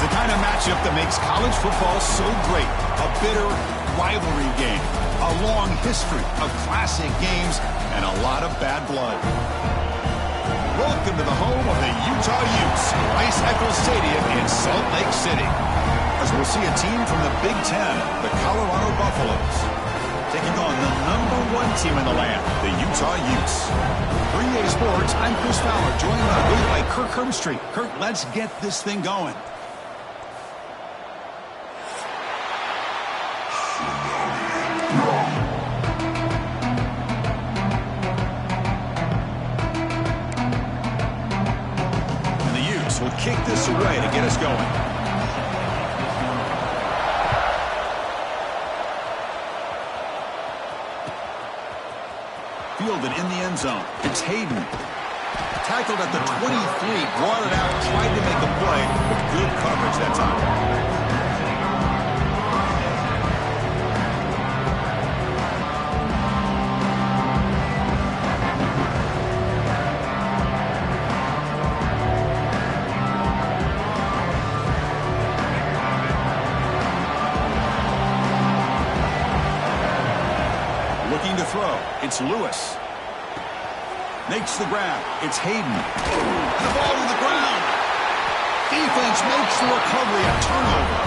the kind of matchup that makes college football so great. A bitter rivalry game, a long history of classic games, and a lot of bad blood. Welcome to the home of the Utah Utes, Rice Eccles Stadium in Salt Lake City. As we'll see a team from the Big Ten, the Colorado Buffaloes, taking on the #1 team in the land, the Utah Utes. For EA Sports, I'm Chris Fowler, joined on the booth by Kirk Herbstreit. Kirk, let's get this thing going. And the Utes will kick this away to get us going. Fielded in the end zone. It's Hayden. Tackled at the 23, brought it out, tried to make a play, but good coverage that time. Looking to throw. It's Lewis. Makes the grab. It's Hayden. And the ball to the ground. Defense makes the recovery a turnover.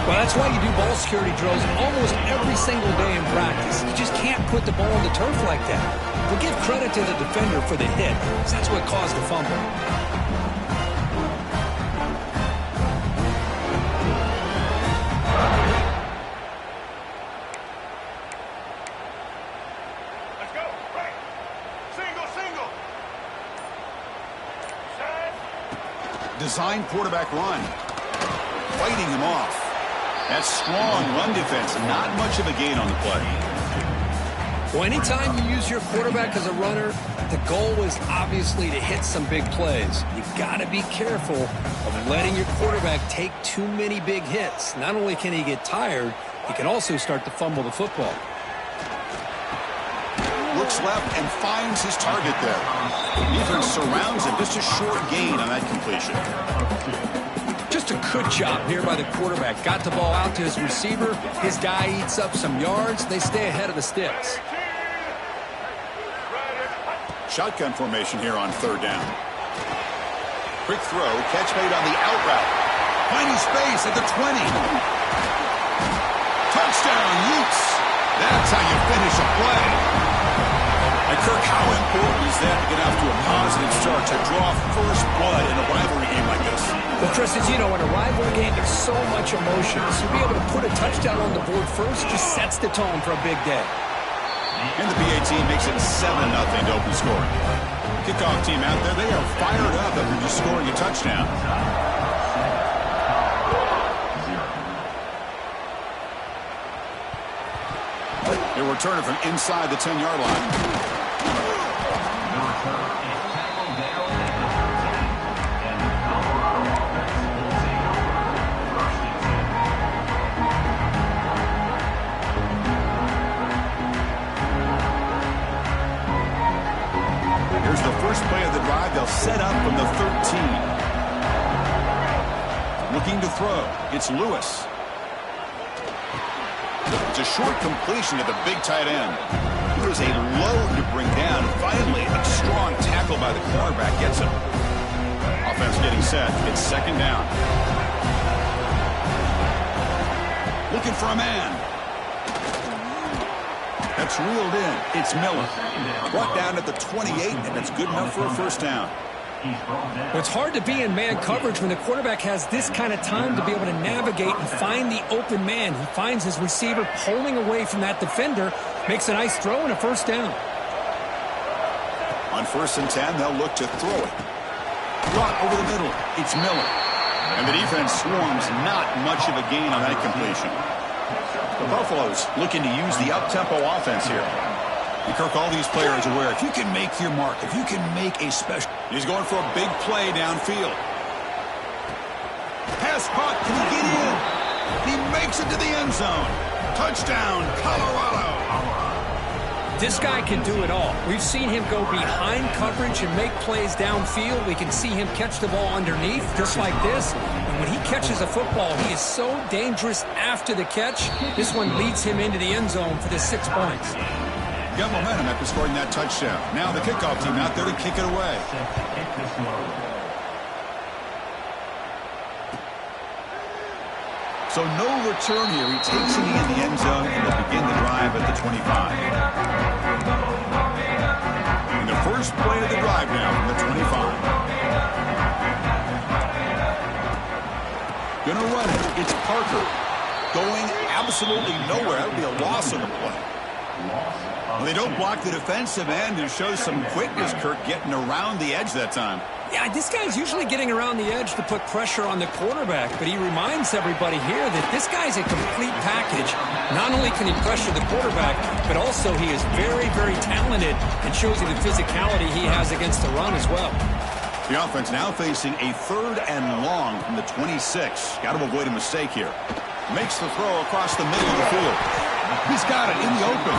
Well, that's why you do ball security drills almost every single day in practice. You just can't put the ball on the turf like that. But give credit to the defender for the hit, because that's what caused the fumble. Design quarterback run. Fighting him off. That's strong run defense. Not much of a gain on the play. Well, anytime you use your quarterback as a runner, the goal is obviously to hit some big plays. You've got to be careful of letting your quarterback take too many big hits. Not only can he get tired, he can also start to fumble the football. Looks left and finds his target there. Defense surrounds him. Just a short gain on that completion. Just a good job here by the quarterback. Got the ball out to his receiver. His guy eats up some yards. They stay ahead of the sticks. Shotgun formation here on third down. Quick throw. Catch made on the out route. Finding space at the 20. Touchdown, Utes. That's how you finish a play. And Kirk, how important is that to get off to a positive start, to draw first blood in a rivalry game like this? Well, Chris, as you know, in a rivalry game, there's so much emotion. So to be able to put a touchdown on the board first just sets the tone for a big day. And the PA team makes it 7-0 to open scoring. Kickoff team out there, they are fired up after just scoring a touchdown. They return it from inside the 10-yard line. Here's the first play of the drive. They'll set up from the 13. Looking to throw. It's Lewis. It's a short completion to the big tight end. It was a load to bring down. Finally, a strong tackle by the cornerback gets him. Offense getting set. It's second down. Looking for a man. That's reeled in. It's Miller. Brought down at the 28, and it's good enough for a first down. It's hard to be in man coverage when the quarterback has this kind of time to be able to navigate and find the open man. He finds his receiver pulling away from that defender, makes a nice throw and a first down. On 1st and 10, they'll look to throw it. Brought over the middle. It's Miller. And the defense swarms. Not much of a gain on that completion. The Buffaloes looking to use the up-tempo offense here. And Kirk, all these players are aware, if you can make your mark, if you can make a special... He's going for a big play downfield. Pass caught. Can he get in? He makes it to the end zone. Touchdown, Colorado. This guy can do it all. We've seen him go behind coverage and make plays downfield. We can see him catch the ball underneath, just like this. And when he catches a football, he is so dangerous after the catch. This one leads him into the end zone for the 6 points. Got momentum after scoring that touchdown. Now the kickoff team out there to kick it away. So no return here. He takes it in the end zone and will begin the drive at the 25. And the first play of the drive now from the 25. Gonna run it. It's Parker. Going absolutely nowhere. That would be a loss on the play. Well, they don't block the defensive end and show some quickness, Kirk, getting around the edge that time. Yeah, this guy's usually getting around the edge to put pressure on the quarterback, but he reminds everybody here that this guy's a complete package. Not only can he pressure the quarterback, but also he is very, very talented and shows you the physicality he has against the run as well. The offense now facing a 3rd and long from the 26. Got to avoid a mistake here. Makes the throw across the middle of the field. He's got it in the open.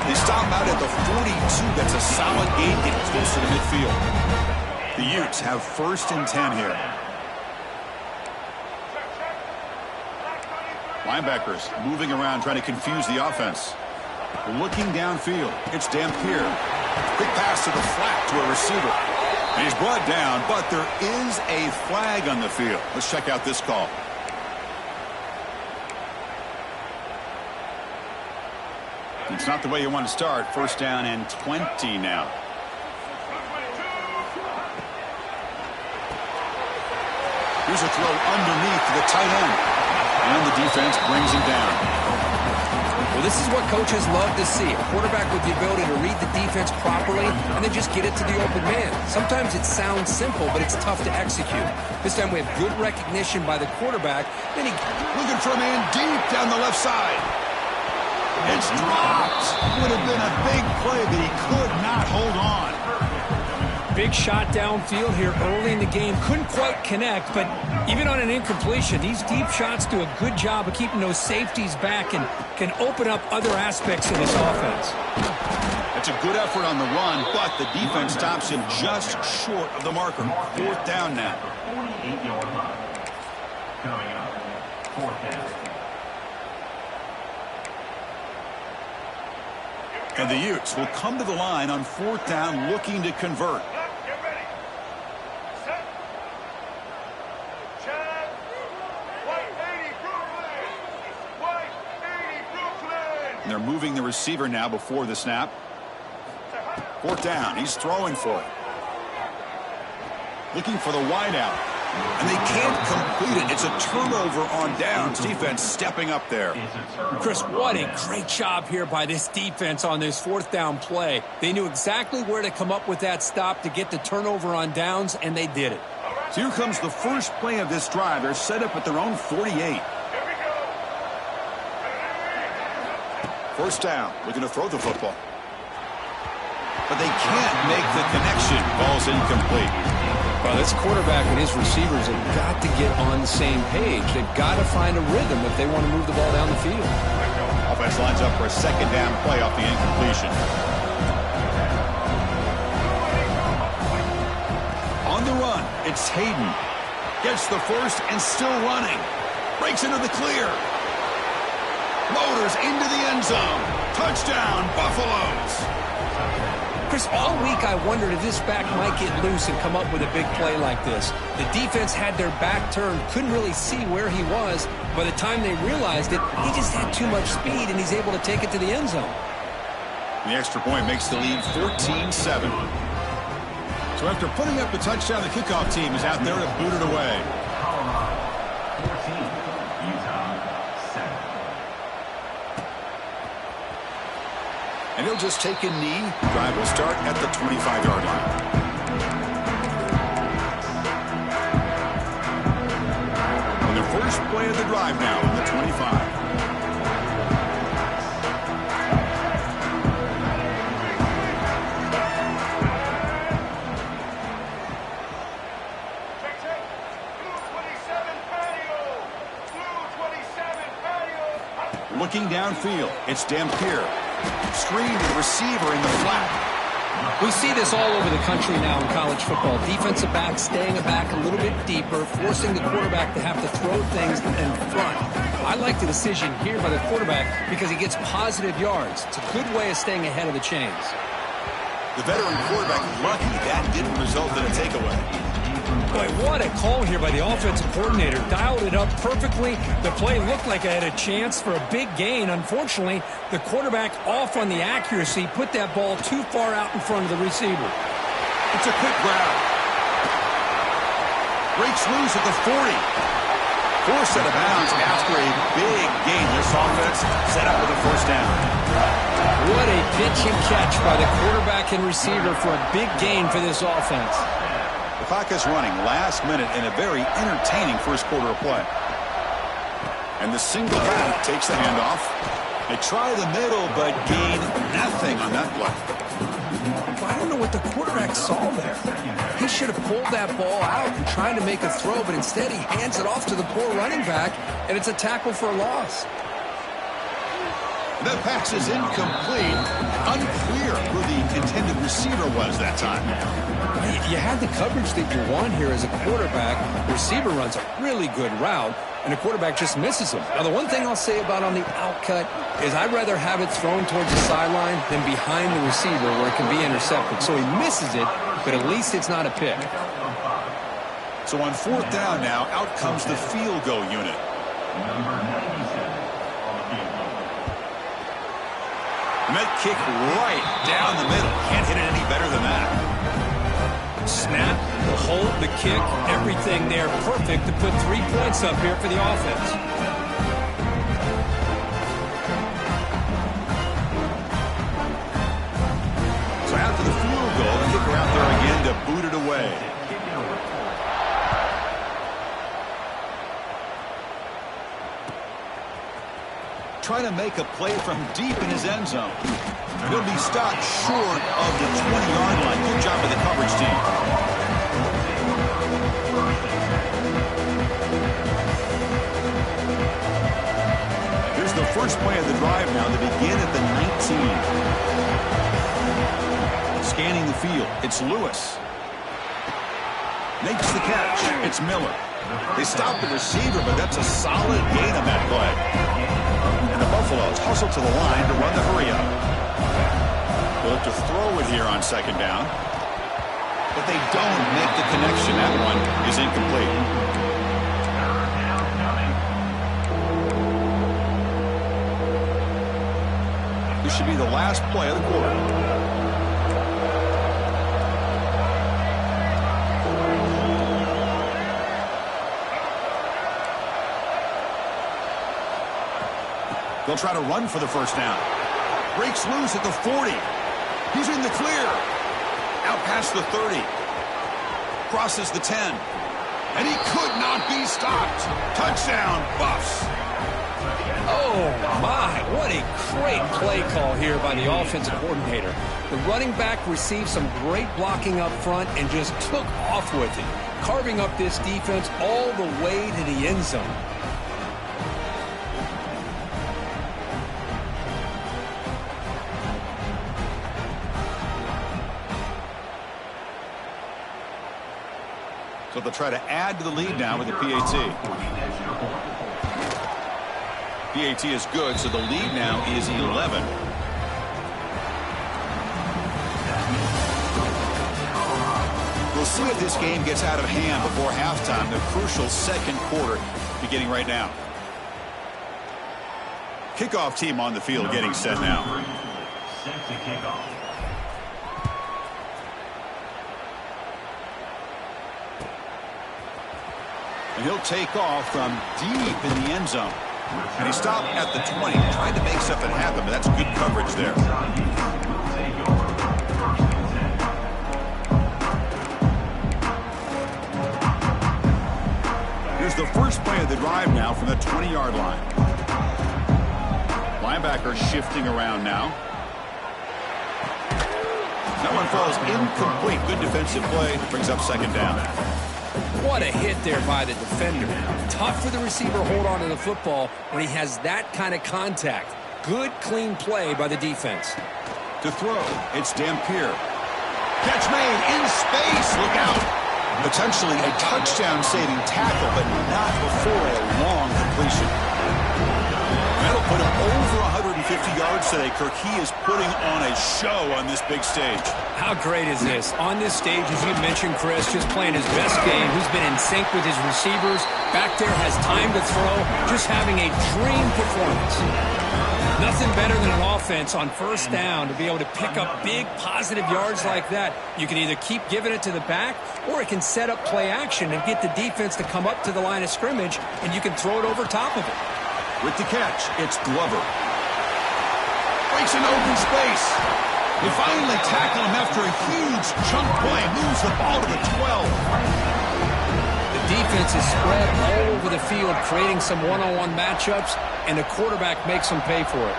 They stop out at the 42. That's a solid gain, getting closer to midfield. The Utes have 1st and 10 here. Linebackers moving around, trying to confuse the offense. Looking downfield. It's Dampier. Quick pass to the flat to a receiver. And he's brought down, but there is a flag on the field. Let's check out this call. It's not the way you want to start. 1st down and 20 now. Here's a throw underneath to the tight end. And the defense brings him down. Well, this is what coaches love to see. A quarterback with the ability to read the defense properly and then just get it to the open man. Sometimes it sounds simple, but it's tough to execute. This time we have good recognition by the quarterback. Then he looking for a man deep down the left side. It's dropped. Would have been a big play, but he could not hold on. Big shot downfield here early in the game. Couldn't quite connect, but even on an incompletion, these deep shots do a good job of keeping those safeties back and can open up other aspects of this offense. That's a good effort on the run, but the defense stops him just short of the marker. 4th down now. 48-yard line. Coming up, 4th down. And the Utes will come to the line on 4th down, looking to convert. And they're moving the receiver now before the snap. 4th down. He's throwing for it. Looking for the wideout. And they can't complete it. It's a turnover on downs. Defense stepping up there. Chris, what a great job here by this defense on this 4th down play. They knew exactly where to come up with that stop to get the turnover on downs, and they did it. So here comes the first play of this drive. They're set up at their own 48. 1st down. Looking to throw the football. But they can't make the connection. Ball's incomplete. Well, this quarterback and his receivers have got to get on the same page. They've got to find a rhythm if they want to move the ball down the field. Offense lines up for a 2nd down play off the incompletion. On the run, it's Hayden. Gets the first and still running. Breaks into the clear. Motors into the end zone. Touchdown, Buffaloes. Chris, all week I wondered if this back might get loose and come up with a big play like this. The defense had their back turned, couldn't really see where he was. By the time they realized it, he just had too much speed, and he's able to take it to the end zone. The extra point makes the lead 14-7. So after putting up the touchdown, the kickoff team is out there to boot it away. And he'll just take a knee. Drive will start at the 25-yard line. And the first play of the drive now on the 25. Looking downfield, it's Dampier. Screen to the receiver in the flat. We see this all over the country now in college football. Defensive backs staying back a little bit deeper, forcing the quarterback to have to throw things in front. I like the decision here by the quarterback because he gets positive yards. It's a good way of staying ahead of the chains. The veteran quarterback lucky that didn't result in a takeaway. Boy, what a call here by the offensive coordinator. Dialed it up perfectly. The play looked like it had a chance for a big gain. Unfortunately, the quarterback off on the accuracy, put that ball too far out in front of the receiver. It's a quick grab. Breaks loose at the 40. Forced out of bounds after a big gain. This offense set up with a first down. What a pitch and catch by the quarterback and receiver for a big gain for this offense. The clock is running last minute in a very entertaining first quarter of play. And the single back takes the handoff. They try the middle, but gain nothing on that play. I don't know what the quarterback saw there. He should have pulled that ball out and tried to make a throw, but instead he hands it off to the poor running back, and it's a tackle for a loss. The pass is incomplete. Unclear who the intended receiver was that time. You had the coverage that you want here as a quarterback. The receiver runs a really good route, and the quarterback just misses him. Now, the one thing I'll say about on the outcut is I'd rather have it thrown towards the sideline than behind the receiver where it can be intercepted. So he misses it, but at least it's not a pick. So on fourth down now, out comes the field goal unit. Met kick right down the middle. Can't hit it any better than that. Snap, the hold, the kick, everything there perfect to put 3 points up here for the offense. So after the field goal, the kicker out there again to boot it away. Trying to make a play from deep in his end zone. He'll be stopped short of the 20-yard line. Good job by the coverage team. Here's the first play of the drive now. They begin at the 19. Scanning the field, it's Lewis. Makes the catch. It's Miller. They stop the receiver, but that's a solid gain on that play. And the Buffaloes hustle to the line to run the hurry-up. They'll have to throw it here on second down. But they don't make the connection. That one is incomplete. This should be the last play of the quarter. They'll try to run for the first down. Breaks loose at the 40. He's in the clear. Out past the 30. Crosses the 10. And he could not be stopped. Touchdown, Buffs. Oh, my. What a great play call here by the offensive coordinator. The running back received some great blocking up front and just took off with it, carving up this defense all the way to the end zone. So they'll try to add to the lead now with the PAT. PAT is good, so the lead now is 11. We'll see if this game gets out of hand before halftime. The crucial second quarter beginning right now. Kickoff team on the field getting set now. Set to kick off. And he'll take off from deep in the end zone. And he stopped at the 20, trying to make something happen, but that's good coverage there. Here's the first play of the drive now from the 20-yard line. Linebacker shifting around now. That one falls incomplete. Good defensive play. Brings up second down. What a hit there by the defender. Tough for the receiver to hold on to the football when he has that kind of contact. Good, clean play by the defense. To throw, it's Dampier. Catch made in space. Look out. Potentially a touchdown-saving tackle, but not before a long completion. That'll put him over 150 yards today, Kirk. He is putting on a show on this big stage. How great is this? On this stage, as you mentioned, Chris, just playing his best game. He's been in sync with his receivers. Back there, has time to throw. Just having a dream performance. Nothing better than an offense on first down to be able to pick up big positive yards like that. You can either keep giving it to the back, or it can set up play action and get the defense to come up to the line of scrimmage, and you can throw it over top of it. With the catch, it's Glover. Breaks an open space. They finally tackle him after a huge chunk play. Moves the ball to the 12. The defense is spread all over the field, creating some one-on-one matchups, and the quarterback makes them pay for it.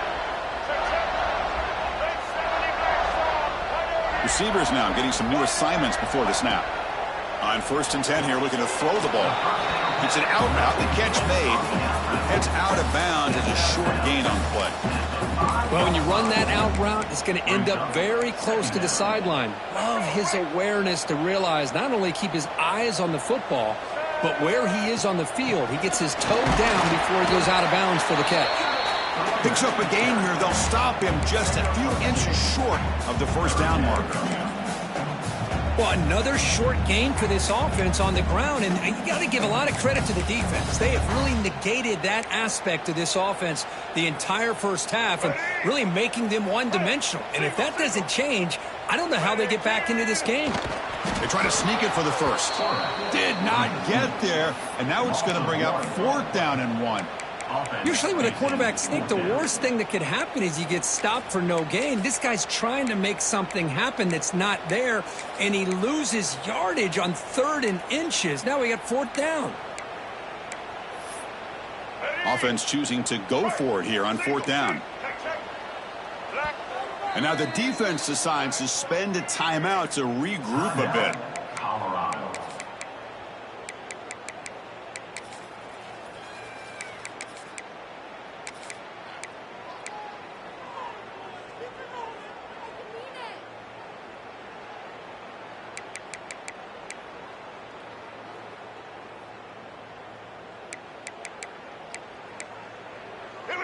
Receivers now getting some new assignments before the snap. On 1st and 10 here, looking to throw the ball. It's an out route. The catch made. Heads out of bounds as a short gain on play. Well, when you run that out route, it's going to end up very close to the sideline. Love his awareness to realize not only keep his eyes on the football, but where he is on the field. He gets his toe down before he goes out of bounds for the catch. Picks up a gain here. They'll stop him just a few inches short of the first down marker. Well, another short gain for this offense on the ground, and you got to give a lot of credit to the defense. They have really negated that aspect of this offense the entire first half and really making them one-dimensional. And if that doesn't change, I don't know how they get back into this game. They try to sneak it for the first. Did not get there, and now it's going to bring up 4th down and 1. Usually with a quarterback sneak, the worst thing that could happen is you get stopped for no gain. This guy's trying to make something happen that's not there, and he loses yardage on 3rd and inches. Now we got 4th down. Offense choosing to go for it here on 4th down. And now the defense decides to spend a timeout to regroup a bit.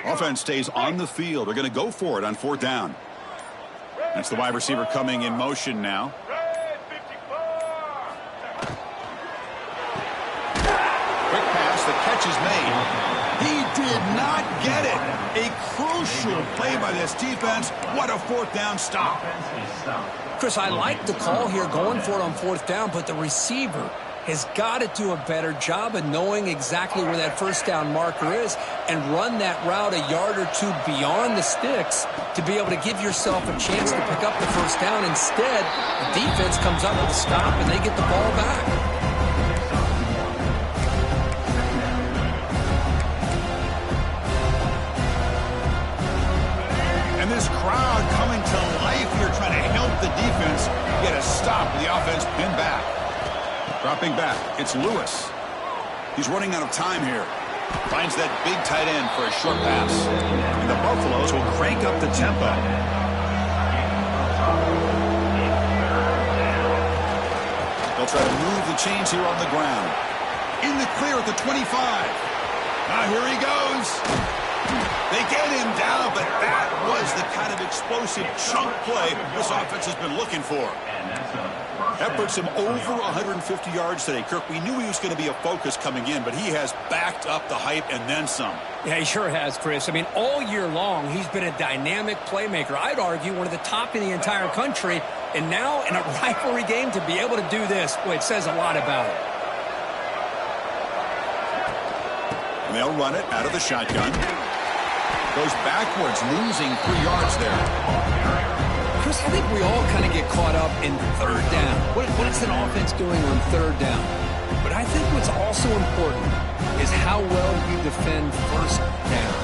Offense stays on the field. They're going to go for it on 4th down. That's the wide receiver coming in motion now. Quick pass. The catch is made. He did not get it. A crucial play by this defense. What a 4th down stop. Chris, I like the call here going for it on 4th down, but the receiver has got to do a better job of knowing exactly where that first down marker is and run that route a yard or two beyond the sticks to be able to give yourself a chance to pick up the first down. Instead, the defense comes up with a stop and they get the ball back. And this crowd coming to life here trying to help the defense get a stop with the offense pinned back. Dropping back, it's Lewis. He's running out of time here. Finds that big tight end for a short pass. And the Buffaloes will crank up the tempo. They'll try to move the chains here on the ground. In the clear at the 25. Now here he goes. They get him down, but that was the kind of explosive chunk play this offense has been looking for. That puts him over 150 yards today. Kirk, we knew he was going to be a focus coming in, but he has backed up the hype and then some. Yeah, he sure has, Chris. I mean, all year long, he's been a dynamic playmaker. I'd argue one of the top in the entire country. And now in a rivalry game to be able to do this, well, it says a lot about it. And they'll run it out of the shotgun. Goes backwards, losing 3 yards there. Chris, I think we all kind of get caught up in 3rd down. What is an offense doing on 3rd down? But I think what's also important is how well you defend 1st down.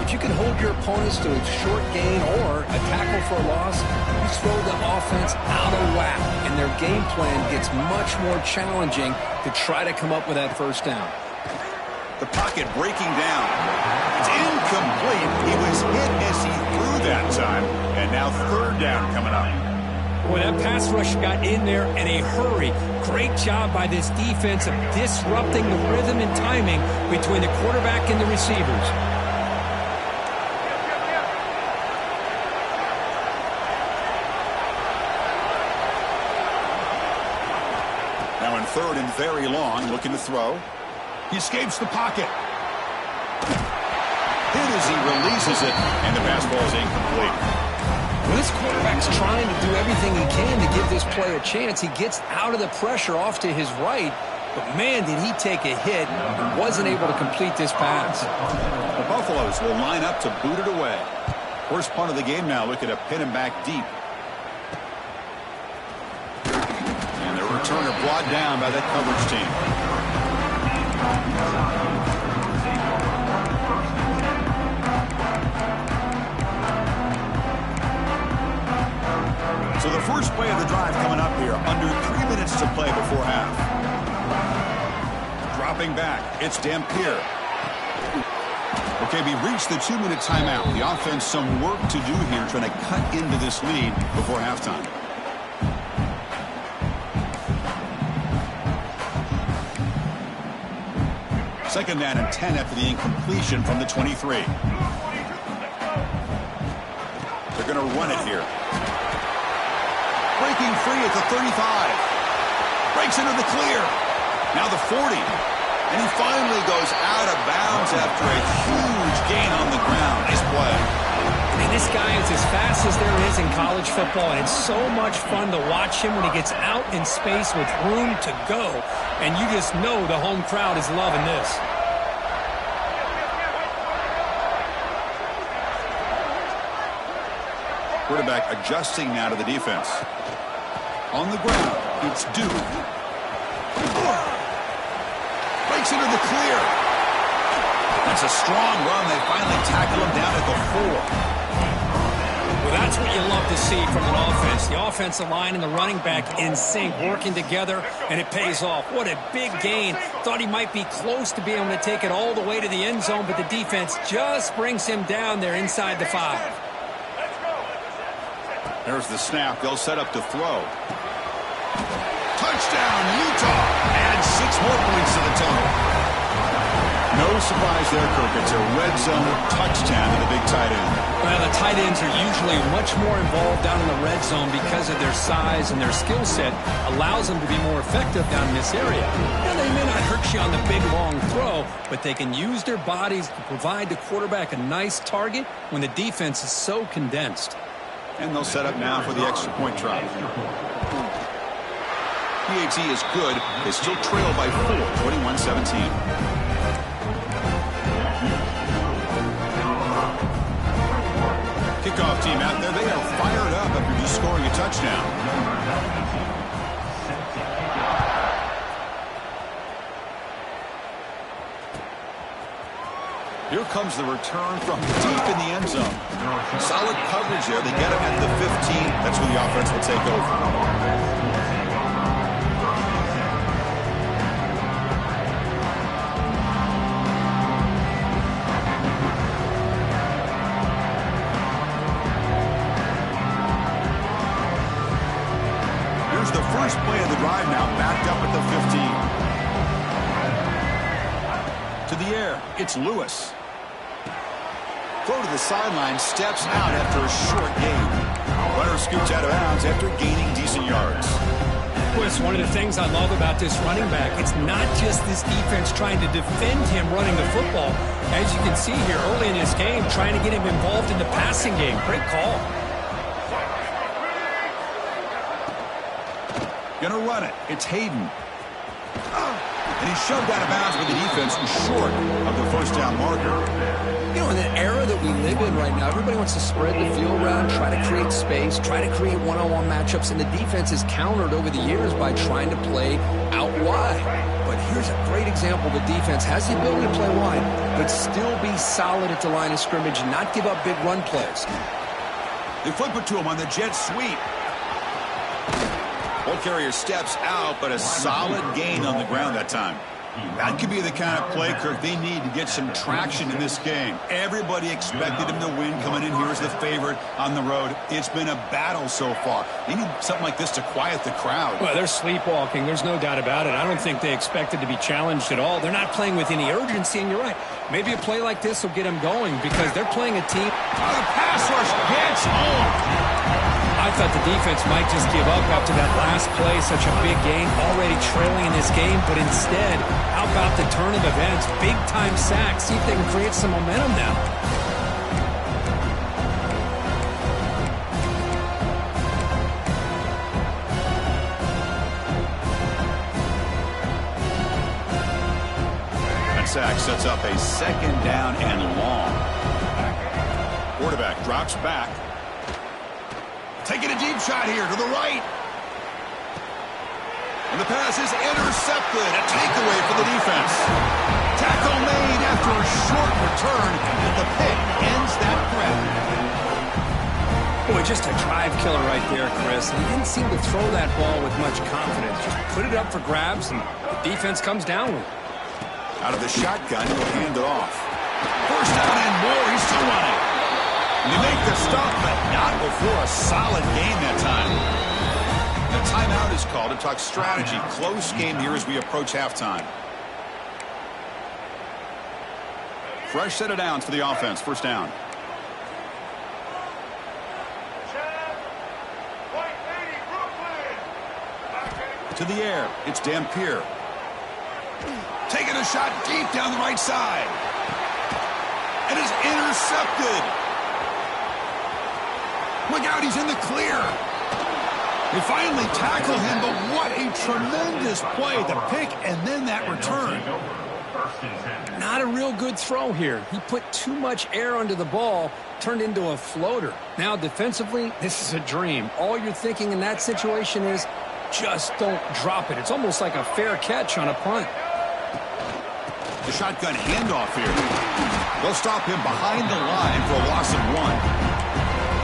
If you can hold your opponents to a short gain or a tackle for a loss, you throw the offense out of whack, and their game plan gets much more challenging to try to come up with that 1st down. The pocket breaking down. It's incomplete. He was hit as he threw that time. And now 3rd down coming up. Boy, that pass rush got in there in a hurry. Great job by this defense of disrupting the rhythm and timing between the quarterback and the receivers. Now in third and very long, looking to throw. He escapes the pocket. Hit as he releases it, and the pass ball is incomplete. Well, this quarterback's trying to do everything he can to give this play a chance. He gets out of the pressure off to his right, but man, did he take a hit and wasn't able to complete this pass. The Buffaloes will line up to boot it away. First punt of the game now, looking to pin him back deep. And the returner brought down by that coverage team. So the first play of the drive coming up here, under 3 minutes to play before half. Dropping back, it's Dampier. Okay, we reached the 2-minute timeout. The offense some work to do here, trying to cut into this lead before halftime. Second down and 10 after the incompletion from the 23. They're going to run it here. Breaking free at the 35. Breaks into the clear. Now the 40. And he finally goes out of bounds after a huge gain on the ground. Nice play. And this guy is as fast as there is in college football, and it's so much fun to watch him when he gets out in space with room to go. And you just know the home crowd is loving this. Quarterback adjusting now to the defense. On the ground, it's Duke. Breaks into the clear. That's a strong run. They finally tackle him down at the 4. Well, that's what you love to see from an offense. The offensive line and the running back in sync, working together, and it pays off. What a big gain. Thought he might be close to being able to take it all the way to the end zone, but the defense just brings him down there inside the 5. There's the snap. They'll set up to throw. Touchdown, Utah. Add 6 more points to the total. No surprise there, Kirk. It's a red zone touchdown to the big tight end. Well, the tight ends are usually much more involved down in the red zone because of their size and their skill set allows them to be more effective down in this area. Now, they may not hurt you on the big, long throw, but they can use their bodies to provide the quarterback a nice target when the defense is so condensed. And they'll set up now for the extra point try. PAT is good. They still trail by 4, 21-17. Kickoff team out there. They are fired up after just scoring a touchdown. Here comes the return from deep in the end zone. Solid coverage there. They get him at the 15. That's where the offense will take over. Here's the first play of the drive now, backed up at the 15. To the air, it's Lewis. Throw to the sideline, steps out after a short gain. Runner scoots out of bounds after gaining decent yards. Well, it's one of the things I love about this running back. It's not just this defense trying to defend him running the football. As you can see here early in this game, trying to get him involved in the passing game. Great call. Gonna run it. It's Hayden. And he's shoved out of bounds with the defense short of the first down marker. You know, in the era that we live in right now, everybody wants to spread the field around, try to create space, try to create one-on-one matchups, and the defense is countered over the years by trying to play out wide. But here's a great example. The defense has the ability to play wide, but still be solid at the line of scrimmage and not give up big run plays. They flip it to him on the jet sweep. Ball carrier steps out, but a solid gain on the ground that time. That could be the kind of play, Kirk, they need to get some traction in this game. Everybody expected him to win coming in here as the favorite on the road. It's been a battle so far. They need something like this to quiet the crowd. Well, they're sleepwalking. There's no doubt about it. I don't think they expected to be challenged at all. They're not playing with any urgency, and you're right. Maybe a play like this will get them going because they're playing a team. Oh, the pass rush hits home. I thought the defense might just give up after that last play, such a big gain, already trailing in this game. But instead, how about the turn of events? Big-time sack. See if they can create some momentum now. That sack sets up a second down and long. Quarterback drops back. Taking a deep shot here to the right. And the pass is intercepted. A takeaway for the defense. Tackle made after a short return, and the pick ends that threat. Boy, just a drive killer right there, Chris. He didn't seem to throw that ball with much confidence. Just put it up for grabs, and the defense comes down with it. Out of the shotgun, he'll hand it off. First down and more. He's still running. You make the stop, but not before a solid game that time. The timeout is called to talk strategy. Close game here as we approach halftime. Fresh set of downs for the offense. First down. To the air. It's Dampier. Taking a shot deep down the right side. And it's intercepted. Look out, he's in the clear. They finally tackle him, but what a tremendous play. The pick and then that return. Not a real good throw here. He put too much air under the ball, turned into a floater. Now defensively, this is a dream. All you're thinking in that situation is just don't drop it. It's almost like a fair catch on a punt. The shotgun handoff here. They'll stop him behind the line for a loss of 1.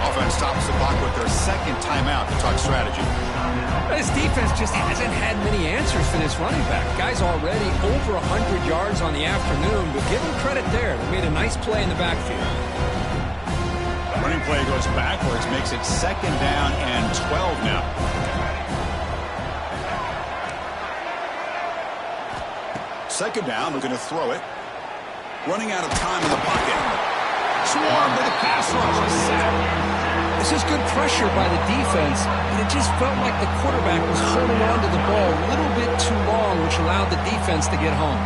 Offense stops the clock with their second timeout to talk strategy. This defense just hasn't had many answers for this running back. Guy's already over 100 yards on the afternoon, but give him credit there. They made a nice play in the backfield. Running play goes backwards, makes it second down and 12 now. Second down, looking to throw it. Running out of time in the pocket. Swarm with a pass rush. This is good pressure by the defense, but it just felt like the quarterback was holding on to the ball a little bit too long, which allowed the defense to get home.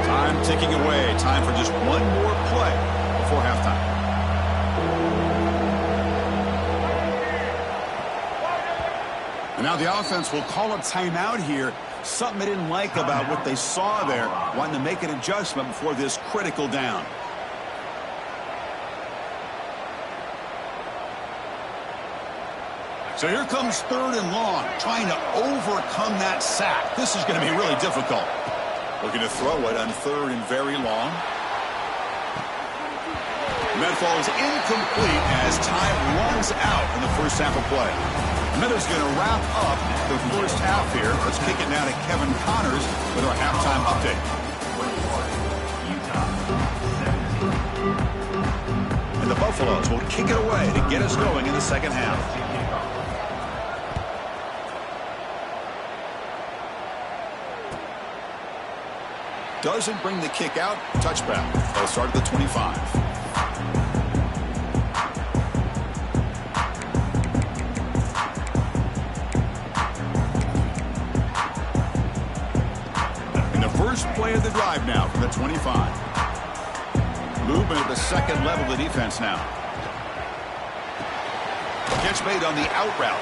Time ticking away. Time for just one more play before halftime. And now the offense will call a timeout here. Something they didn't like about what they saw there. Wanting to make an adjustment before this critical down. So here comes third and long, trying to overcome that sack. This is going to be really difficult. Looking to throw it on third and very long. And that falls incomplete as time runs out in the first half of play. Meadows going to wrap up the first half here. Let's kick it now to Kevin Connors with our halftime update. And the Buffaloes will kick it away to get us going in the second half. Doesn't bring the kick out. Touchback. They'll start at the 25. In the first play of the drive now from the 25. Movement at the second level of the defense now. Catch made on the out route.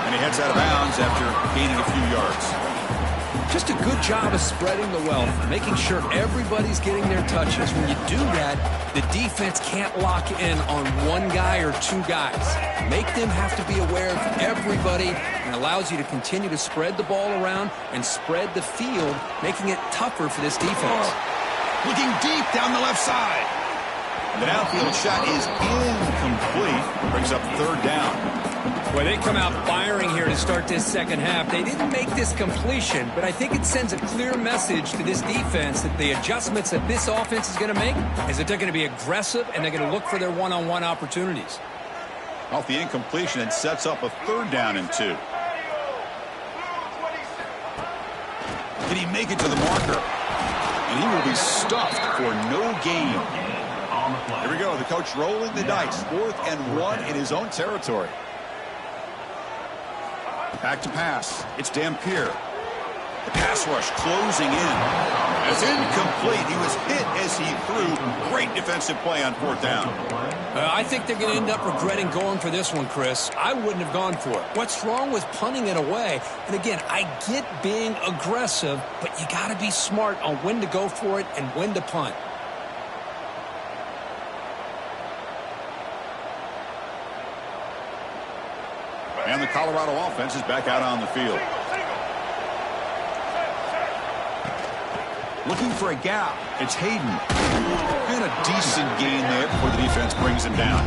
And he heads out of bounds after gaining a few yards. Just a good job of spreading the wealth, making sure everybody's getting their touches. When you do that, the defense can't lock in on one guy or two guys. Make them have to be aware of everybody, and allows you to continue to spread the ball around and spread the field, making it tougher for this defense. Looking deep down the left side. The downfield shot is incomplete. Brings up third down. Well, they come out firing here to start this second half. They didn't make this completion, but I think it sends a clear message to this defense that the adjustments that this offense is going to make is that they're going to be aggressive and they're going to look for their one-on-one opportunities. Off the incompletion, it sets up a 3rd down and 2. Did he make it to the marker? And he will be stuffed for no gain. Here we go. The coach rolling the dice. 4th and 1 in his own territory. Back to pass. It's Dampier. The pass rush closing in. It's incomplete. He was hit as he threw. Great defensive play on 4th down. I think they're going to end up regretting going for this one, Chris. I wouldn't have gone for it. What's wrong with punting it away? And again, I get being aggressive, but you got to be smart on when to go for it and when to punt. And the Colorado offense is back out on the field. Looking for a gap. It's Hayden. And a decent gain there before the defense brings him down.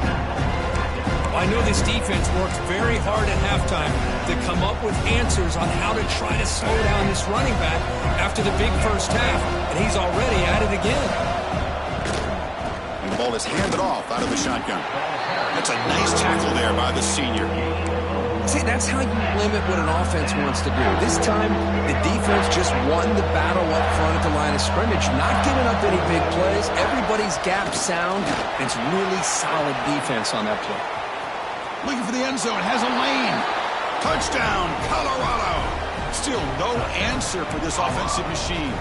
I know this defense worked very hard at halftime to come up with answers on how to try to slow down this running back after the big first half. And he's already at it again. And the ball is handed off out of the shotgun. That's a nice tackle there by the senior. See, that's how you limit what an offense wants to do. This time, the defense just won the battle up front at the line of scrimmage, not giving up any big plays. Everybody's gap sound. It's really solid defense on that play. Looking for the end zone. Has a lane. Touchdown, Colorado. Still no answer for this offensive machine.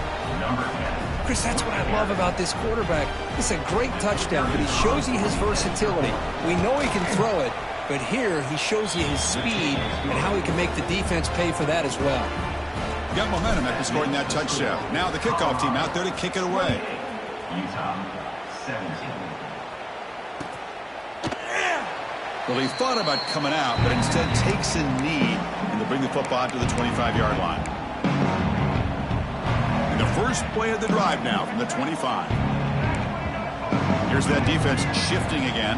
Chris, that's what I love about this quarterback. It's a great touchdown, but he shows you his versatility. We know he can throw it. But here, he shows you his speed and how he can make the defense pay for that as well. Got momentum after scoring that touchdown. Now the kickoff team out there to kick it away. Utah, 17. Well, he thought about coming out, but instead takes a knee and to bring the football to the 25-yard line. And the first play of the drive now from the 25. Here's that defense shifting again.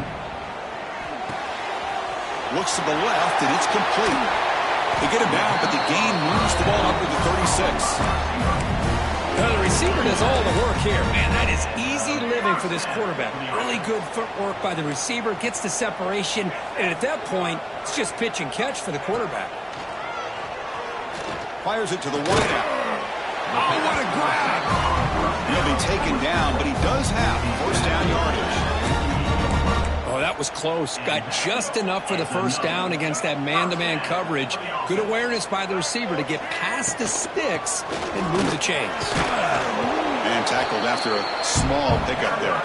Looks to the left, and it's complete. They get him down, but the gain moves the ball up to the 36. Well, the receiver does all the work here. Man, that is easy living for this quarterback. Really good footwork by the receiver, gets the separation, and at that point, it's just pitch and catch for the quarterback. Fires it to the wideout. Oh, what a grab! He'll be taken down, but he does have first down yardage. Oh, that was close. Got just enough for the first down against that man-to-man coverage. Good awareness by the receiver to get past the sticks and move the chains. And tackled after a small pickup there.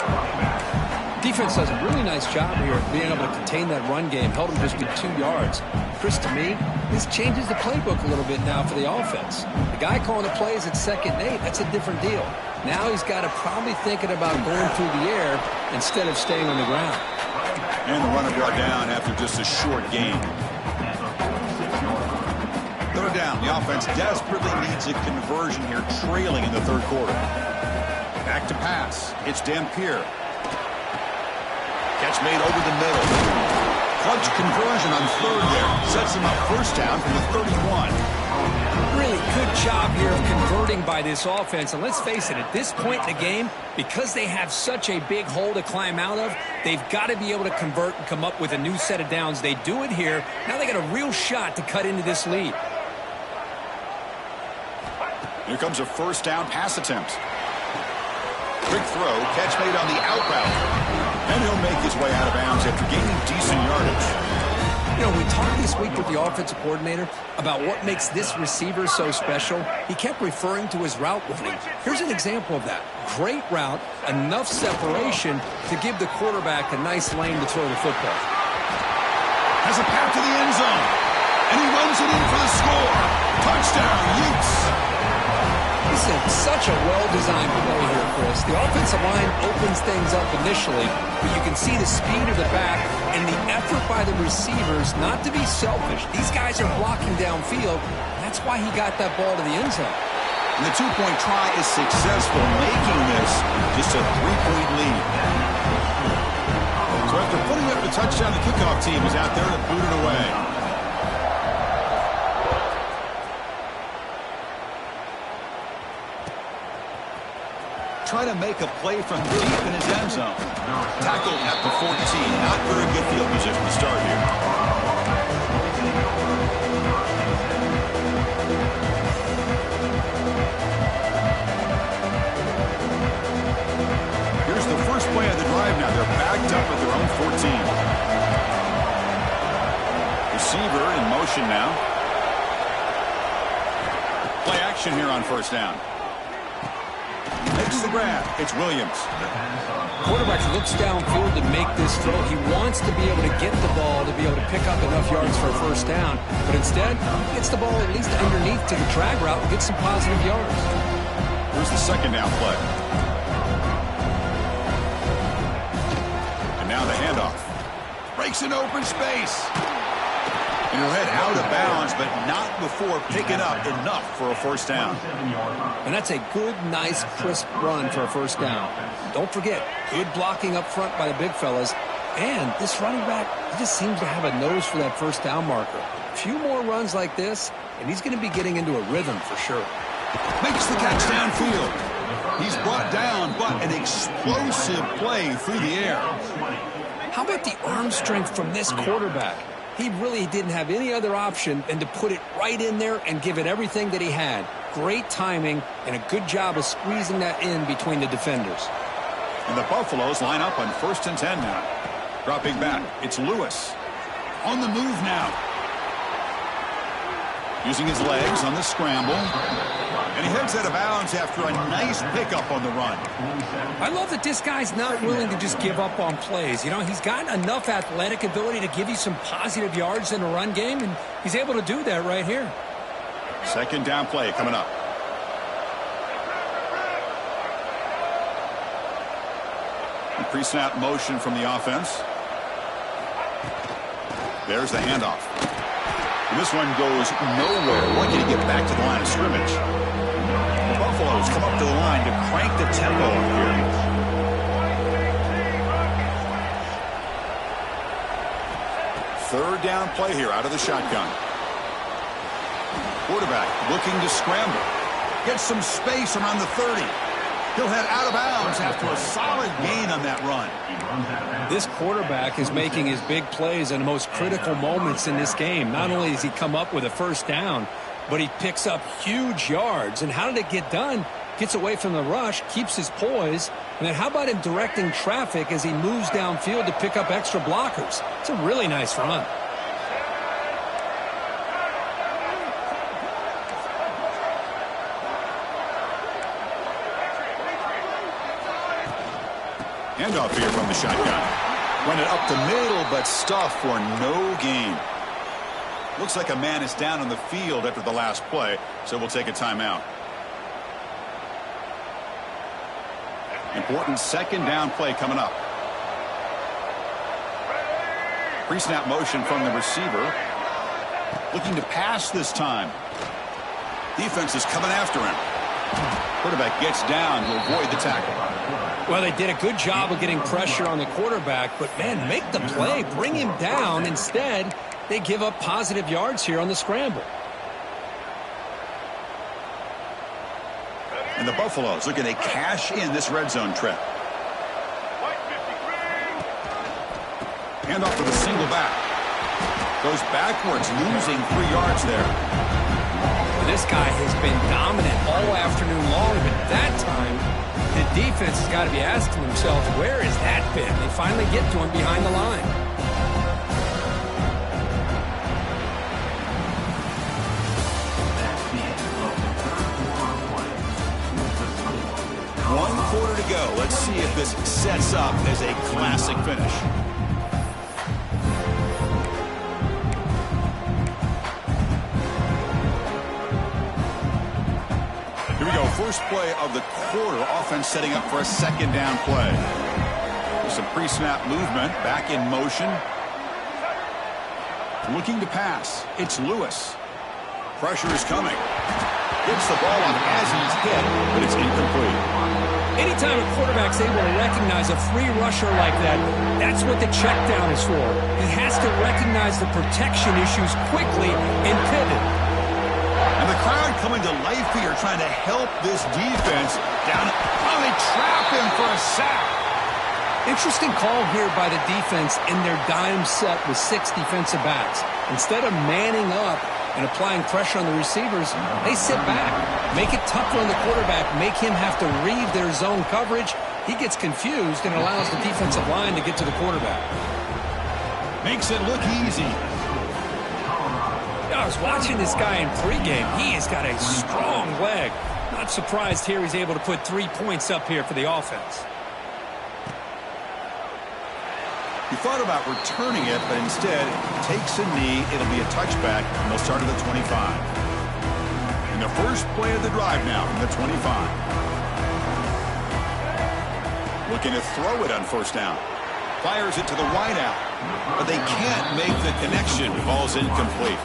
Defense does a really nice job here of being able to contain that run game. Held him just to 2 yards. Chris, to me, this changes the playbook a little bit now for the offense. The guy calling the plays at 2nd and 8, that's a different deal. Now he's got to probably thinking about going through the air instead of staying on the ground. And the runner brought down after just a short gain. Third down. The offense desperately needs a conversion here, trailing in the 3rd quarter. Back to pass. It's Dampier. Catch made over the middle. Clutch conversion on 3rd there. Sets him up first down from the 31. Really good job here of converting by this offense. And let's face it, at this point in the game, because they have such a big hole to climb out of, they've got to be able to convert and come up with a new set of downs. They do it here. Now they got a real shot to cut into this lead. Here comes a first down pass attempt. Quick throw, catch made on the out route. And he'll make his way out of bounds after gaining decent yardage. You know, we talked this week with the offensive coordinator about what makes this receiver so special. He kept referring to his route running. Here's an example of that. Great route, enough separation to give the quarterback a nice lane to throw the football. Has a path to the end zone. And he runs it in for the score. Touchdown, Utes. This is such a well-designed play here, Chris. The offensive line opens things up initially, but you can see the speed of the back and the effort by the receivers not to be selfish. These guys are blocking downfield. That's why he got that ball to the end zone. And the two-point try is successful, making this just a 3-point lead. So after putting Putting up the touchdown, the kickoff team is out there to boot it away. Try to make a play from deep in his end zone. Tackled at the 14. Not very good field position to start here. Here's the first play of the drive now. They're backed up at their own 14. Receiver in motion now. Play action here on first down. Makes the grab. It's Williams. Quarterback looks downfield to make this throw. He wants to be able to get the ball to be able to pick up enough yards for a first down. But instead, he gets the ball at least underneath to the drag route and gets some positive yards. Here's the second down play. And now the handoff. Breaks an open space. And he'll head out of bounds, but not before picking up enough for a first down. And that's a good, nice, crisp run for a first down. Don't forget, good blocking up front by the big fellas. And this running back, he just seems to have a nose for that first down marker. A few more runs like this, and he's going to be getting into a rhythm for sure. Makes the catch downfield. He's brought down, but an explosive play through the air. How about the arm strength from this quarterback? He really didn't have any other option than to put it right in there and give it everything that he had. Great timing and a good job of squeezing that in between the defenders. And the Buffaloes line up on 1st and 10 now. Dropping back, it's Lewis. On the move now. Using his legs on the scramble. And he heads out of bounds after a nice pickup on the run. I love that this guy's not willing to just give up on plays. You know, he's got enough athletic ability to give you some positive yards in the run game, and he's able to do that right here. Second down play coming up. Pre-snap motion from the offense. There's the handoff. And this one goes nowhere. Lucky to get back to the line of scrimmage. The Buffaloes come up to the line to crank the tempo up here. Third down play here out of the shotgun. Quarterback looking to scramble. Gets some space around the 30. He'll head out of bounds after a solid gain on that run. This quarterback is making his big plays in the most critical moments in this game. Not only does he come up with a first down, but he picks up huge yards. And how did it get done? Gets away from the rush, keeps his poise. And then how about him directing traffic as he moves downfield to pick up extra blockers? It's a really nice run. Handoff here from the shotgun. Run it up the middle, but stuffed for no gain. Looks like a man is down on the field after the last play, so we'll take a timeout. Important second down play coming up. Pre-snap motion from the receiver. Looking to pass this time. Defense is coming after him. Quarterback gets down to avoid the tackle. Well, they did a good job of getting pressure on the quarterback, but, man, make the play. Bring him down. Instead, they give up positive yards here on the scramble. And the Buffaloes looking to cash in this red zone trip. Handoff with a single back. Goes backwards, losing 3 yards there. This guy has been dominant all afternoon long, but that time the defense has got to be asking themselves, where has that been? They finally get to him behind the line. One quarter to go. Let's see if this sets up as a classic finish. Here we go. First play of the quarter. Offense setting up for a second down play. Some pre-snap movement. Back in motion. Looking to pass. It's Lewis. Pressure is coming. Gets the ball up as he's hit, but it's incomplete. Anytime a quarterback's able to recognize a free rusher like that, that's what the check down is for. He has to recognize the protection issues quickly and pivot. And the crowd coming to life here trying to help this defense down. Oh, they trap him for a sack. Interesting call here by the defense in their dime set with 6 defensive backs. Instead of manning up and applying pressure on the receivers, they sit back, make it tougher on the quarterback, make him have to read their zone coverage. He gets confused and allows the defensive line to get to the quarterback. Makes it look easy. I was watching this guy in pregame. He has got a strong leg. Not surprised here he's able to put 3 points up here for the offense. He thought about returning it, but instead takes a knee. It'll be a touchback, and they'll start at the 25. And the first play of the drive now from the 25. Looking to throw it on first down. Fires it to the wideout, but they can't make the connection. Ball's incomplete.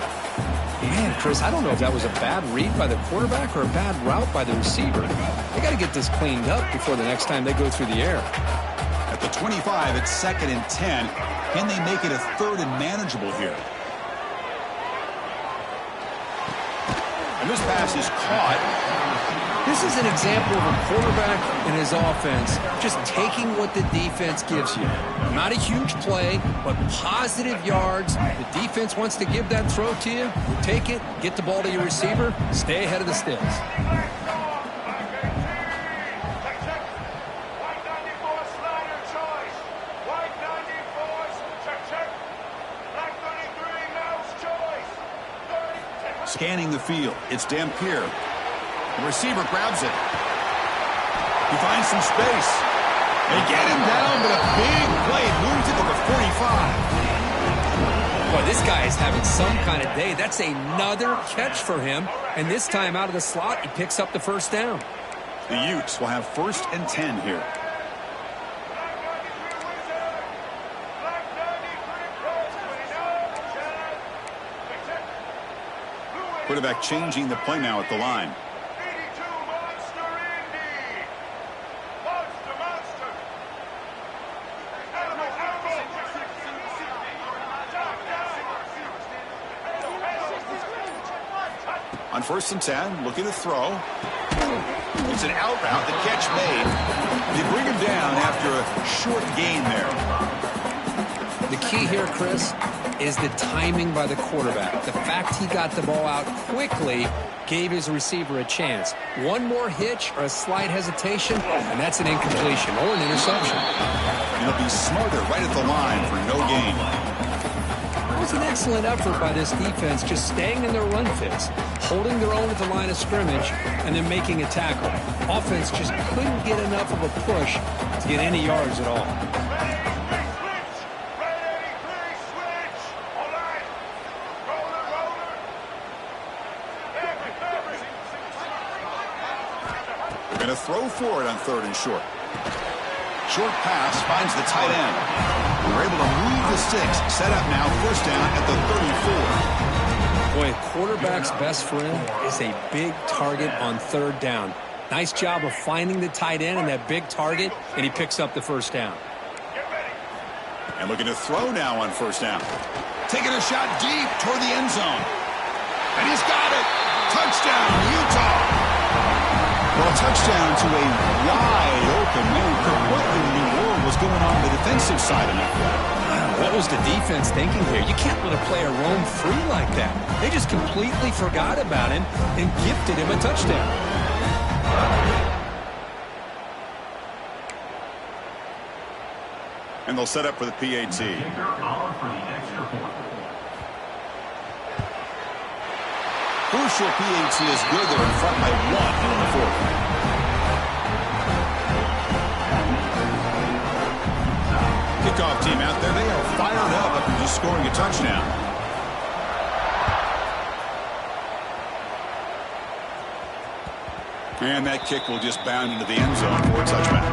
Man, Chris, I don't know if that was a bad read by the quarterback or a bad route by the receiver. They got to get this cleaned up before the next time they go through the air. At the 25, it's 2nd and 10. Can they make it a 3rd and manageable here? And this pass is caught. This is an example of a quarterback and his offense just taking what the defense gives you. Not a huge play, but positive yards. The defense wants to give that throw to you. You take it, get the ball to your receiver, stay ahead of the sticks. Scanning the field. It's Dampier. The receiver grabs it. He finds some space. They get him down, but a big play moves it to the 45. Boy, this guy is having some kind of day. That's another catch for him. And this time out of the slot, he picks up the first down. The Utes will have 1st and 10 here. Quarterback changing the play now at the line. On 1st and 10, looking to throw. It's an out route, the catch made. They bring him down after a short gain there. The key here, Chris, is the timing by the quarterback. The fact he got the ball out quickly gave his receiver a chance. One more hitch or a slight hesitation, and that's an incompletion or an interception. He'll be smarter right at the line for no gain. It was an excellent effort by this defense, just staying in their run fits, holding their own at the line of scrimmage, and then making a tackle. Offense just couldn't get enough of a push to get any yards at all. Going to throw for it on 3rd and short. Short pass finds the tight end. We're able to move the sticks. Set up now, 1st down at the 34. Boy, a quarterback's best friend is a big target on 3rd down. Nice job of finding the tight end and that big target, and he picks up the 1st down. And looking to throw now on 1st down. Taking a shot deep toward the end zone. And he's got it. Touchdown, Utah. Well, a touchdown to a wide open man. What in the world was going on the defensive side of that play? What was the defense thinking here? You can't let a player roam free like that. They just completely forgot about him and gifted him a touchdown. And they'll set up for the PAT. Crucial PAT is good. They're in front by 1 in the 4th. Kickoff team out there. They are fired up after just scoring a touchdown. And that kick will just bound into the end zone for a touchback.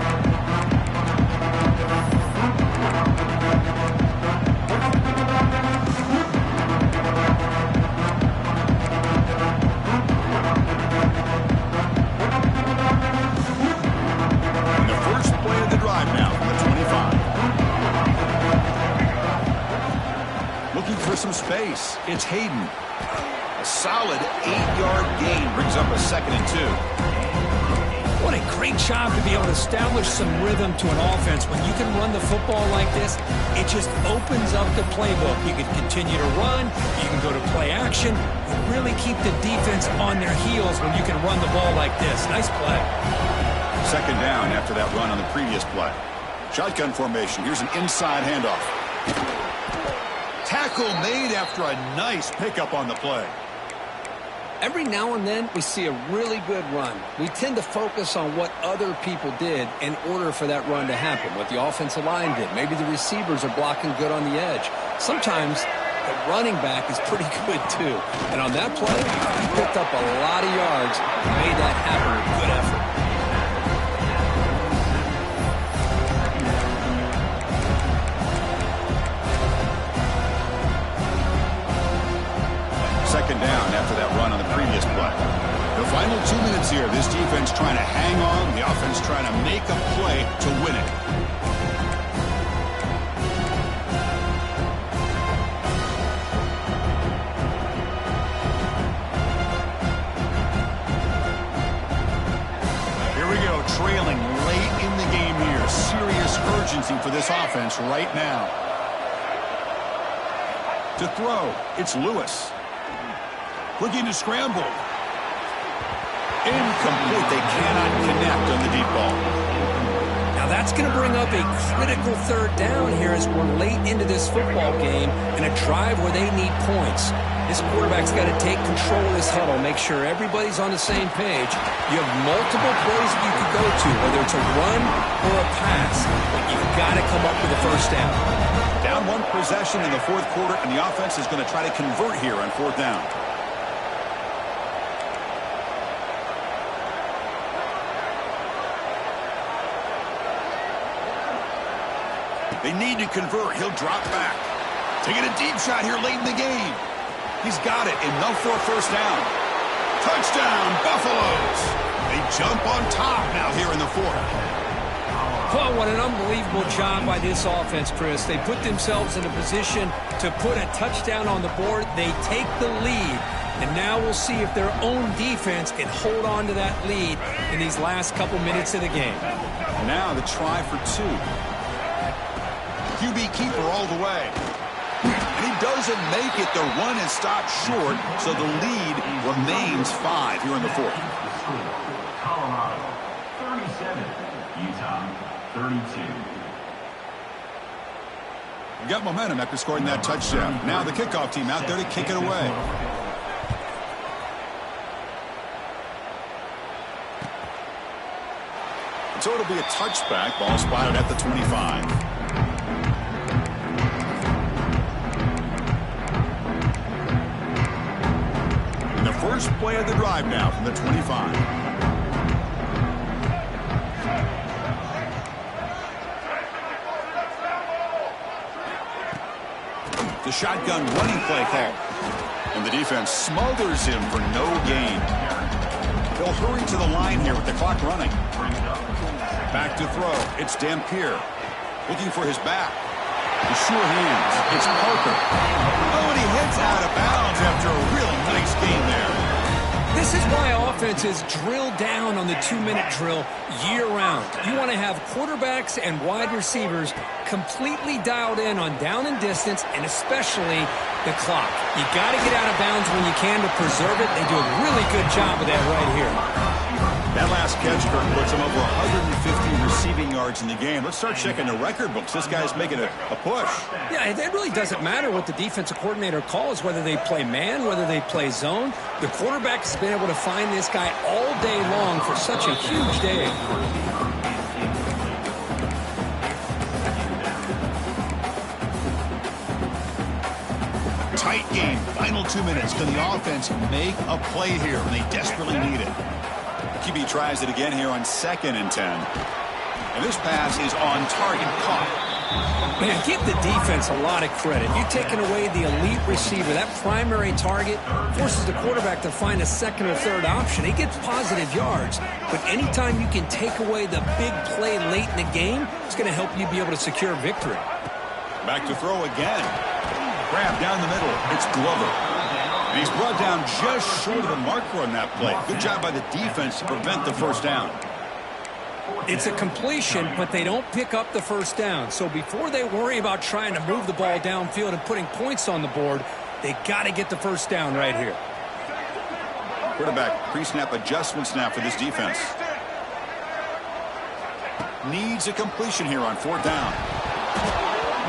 looking for some space. It's Hayden. A solid 8-yard gain brings up a 2nd and 2. What a great job to be able to establish some rhythm to an offense. When you can run the football like this, it just opens up the playbook. You can continue to run. You can go to play action. You really keep the defense on their heels when you can run the ball like this. Nice play. 2nd down after that run on the previous play. Shotgun formation. Here's an inside handoff. Tackle made after a nice pickup on the play. Every now and then, we see a really good run. We tend to focus on what other people did in order for that run to happen, what the offensive line did. Maybe the receivers are blocking good on the edge. Sometimes the running back is pretty good, too. And on that play, he picked up a lot of yards and made that happen with good effort. Second down after that run on the previous play. The final 2 minutes here. This defense trying to hang on. The offense trying to make a play to win it. Here we go. Trailing late in the game here. Serious urgency for this offense right now. To throw, it's Lewis. Looking to scramble. Incomplete. They cannot connect on the deep ball. Now that's going to bring up a critical 3rd down here as we're late into this football game in a drive where they need points. This quarterback's got to take control of this huddle, make sure everybody's on the same page. You have multiple plays that you could go to, whether it's a run or a pass, but you've got to come up with a 1st down. Down 1 possession in the 4th quarter, and the offense is going to try to convert here on 4th down. They need to convert. He'll drop back. Taking a deep shot here late in the game. He's got it. Enough for a 1st down. Touchdown, Buffaloes. They jump on top now here in the 4th. Well, what an unbelievable job by this offense, Chris. They put themselves in a position to put a touchdown on the board. They take the lead. And now we'll see if their own defense can hold on to that lead in these last couple minutes of the game. Now the try for 2. QB keeper all the way. And he doesn't make it. The run is stopped short, so the lead remains 5 here in the 4th. Colorado 37, Utah 32. You got momentum after scoring that touchdown. Now the kickoff team out there to kick it away. So it'll be a touchback. Ball spotted at the 25. First play of the drive now from the 25. The shotgun running play call. And the defense smothers him for no gain. They'll hurry to the line here with the clock running. Back to throw. It's Dampier. Looking for his back. The sure hands. It's Parker. Oh, and he heads out of bounds after a really nice game there. This is why offenses drill down on the 2-minute drill year-round. You want to have quarterbacks and wide receivers completely dialed in on down and distance, and especially the clock. You got to get out of bounds when you can to preserve it. They do a really good job of that right here. That last catch, Kirk, puts him over 150 receiving yards in the game. Let's start checking the record books. This guy's making a push. Yeah, it really doesn't matter what the defensive coordinator calls, whether they play man, whether they play zone. The quarterback has been able to find this guy all day long for such a huge day. Tight game. Final 2 minutes. Can the offense make a play here when they desperately need it? QB tries it again here on 2nd and 10. And this pass is on target. Caught. Man, give the defense a lot of credit. You're taking away the elite receiver. That primary target forces the quarterback to find a 2nd or 3rd option. He gets positive yards. But anytime you can take away the big play late in the game, it's going to help you be able to secure victory. Back to throw again. grab down the middle. It's Glover. And he's brought down just short of the marker on that play. Good job by the defense to prevent the first down. It's a completion, but they don't pick up the first down. So before they worry about trying to move the ball downfield and putting points on the board, they got to get the first down right here. Quarterback pre-snap adjustments now for this defense. Needs a completion here on fourth down.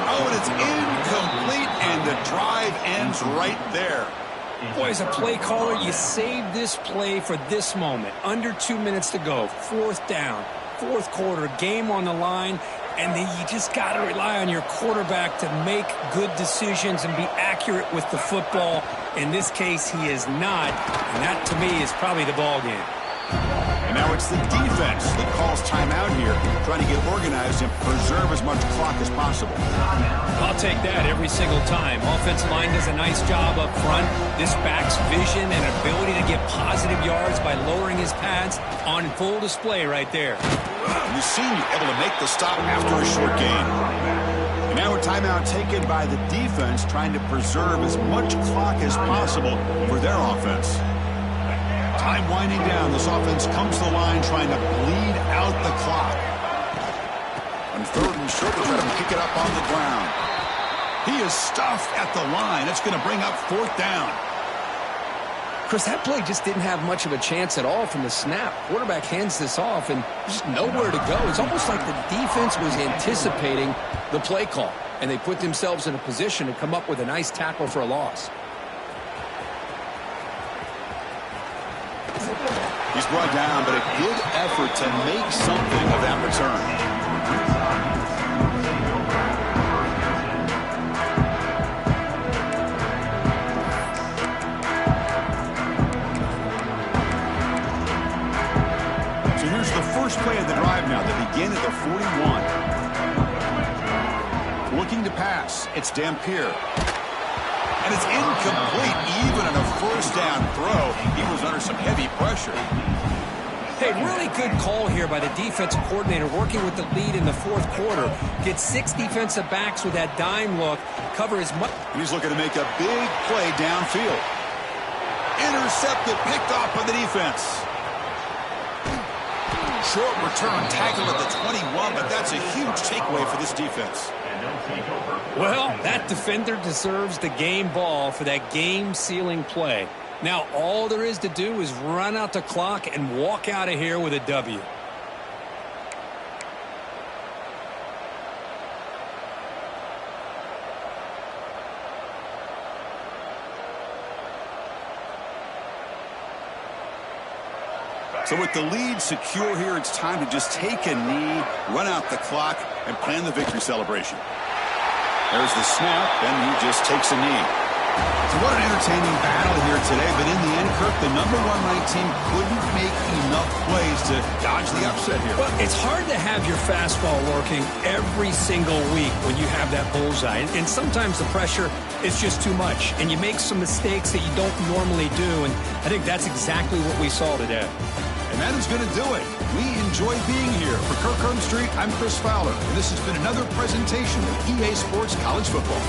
Oh, and it's incomplete, and the drive ends right there. Boy, as a play caller, you save this play for this moment. Under 2 minutes to go. Fourth down. Fourth quarter. Game on the line. And then you just got to rely on your quarterback to make good decisions and be accurate with the football. In this case, he is not. And that, to me, is probably the ball game. And now it's the defense that calls timeout here, trying to get organized and preserve as much clock as possible. I'll take that every single time. Offensive line does a nice job up front. This back's vision and ability to get positive yards by lowering his pads on full display right there. You've seen you able to make the stop after a short game. And now a timeout taken by the defense, trying to preserve as much clock as possible for their offense. Time winding down. This offense comes to the line trying to bleed out the clock. On third and short, they're trying to pick it up on the ground. He is stuffed at the line. It's going to bring up fourth down. Chris, that play just didn't have much of a chance at all from the snap. Quarterback hands this off, and there's just nowhere to go. It's almost like the defense was anticipating the play call, and they put themselves in a position to come up with a nice tackle for a loss. He's brought down, but a good effort to make something of that return. So here's the first play of the drive now. They begin at the 41. Looking to pass. It's Dampier. And it's incomplete, even on a first down throw. He was under some heavy pressure. Hey, really good call here by the defensive coordinator working with the lead in the fourth quarter. Get 6 defensive backs with that dime look. Cover as much. He's looking to make a big play downfield. Intercepted, picked off by the defense. Short return, tackle at the 21, but that's a huge takeaway for this defense. Well, that defender deserves the game ball for that game-sealing play. Now, all there is to do is run out the clock and walk out of here with a W. So with the lead secure here, it's time to just take a knee, run out the clock, and plan the victory celebration. There's the snap, and he just takes a knee. So what an entertaining battle here today, but in the end, Kirk, the number 1 ranked team couldn't make enough plays to dodge the upset here. Well, it's hard to have your fastball working every single week when you have that bullseye. And sometimes the pressure is just too much, and you make some mistakes that you don't normally do, and I think that's exactly what we saw today. And that is going to do it. We enjoy being here. For Kirk Street, I'm Chris Fowler, and this has been another presentation of EA Sports College Football.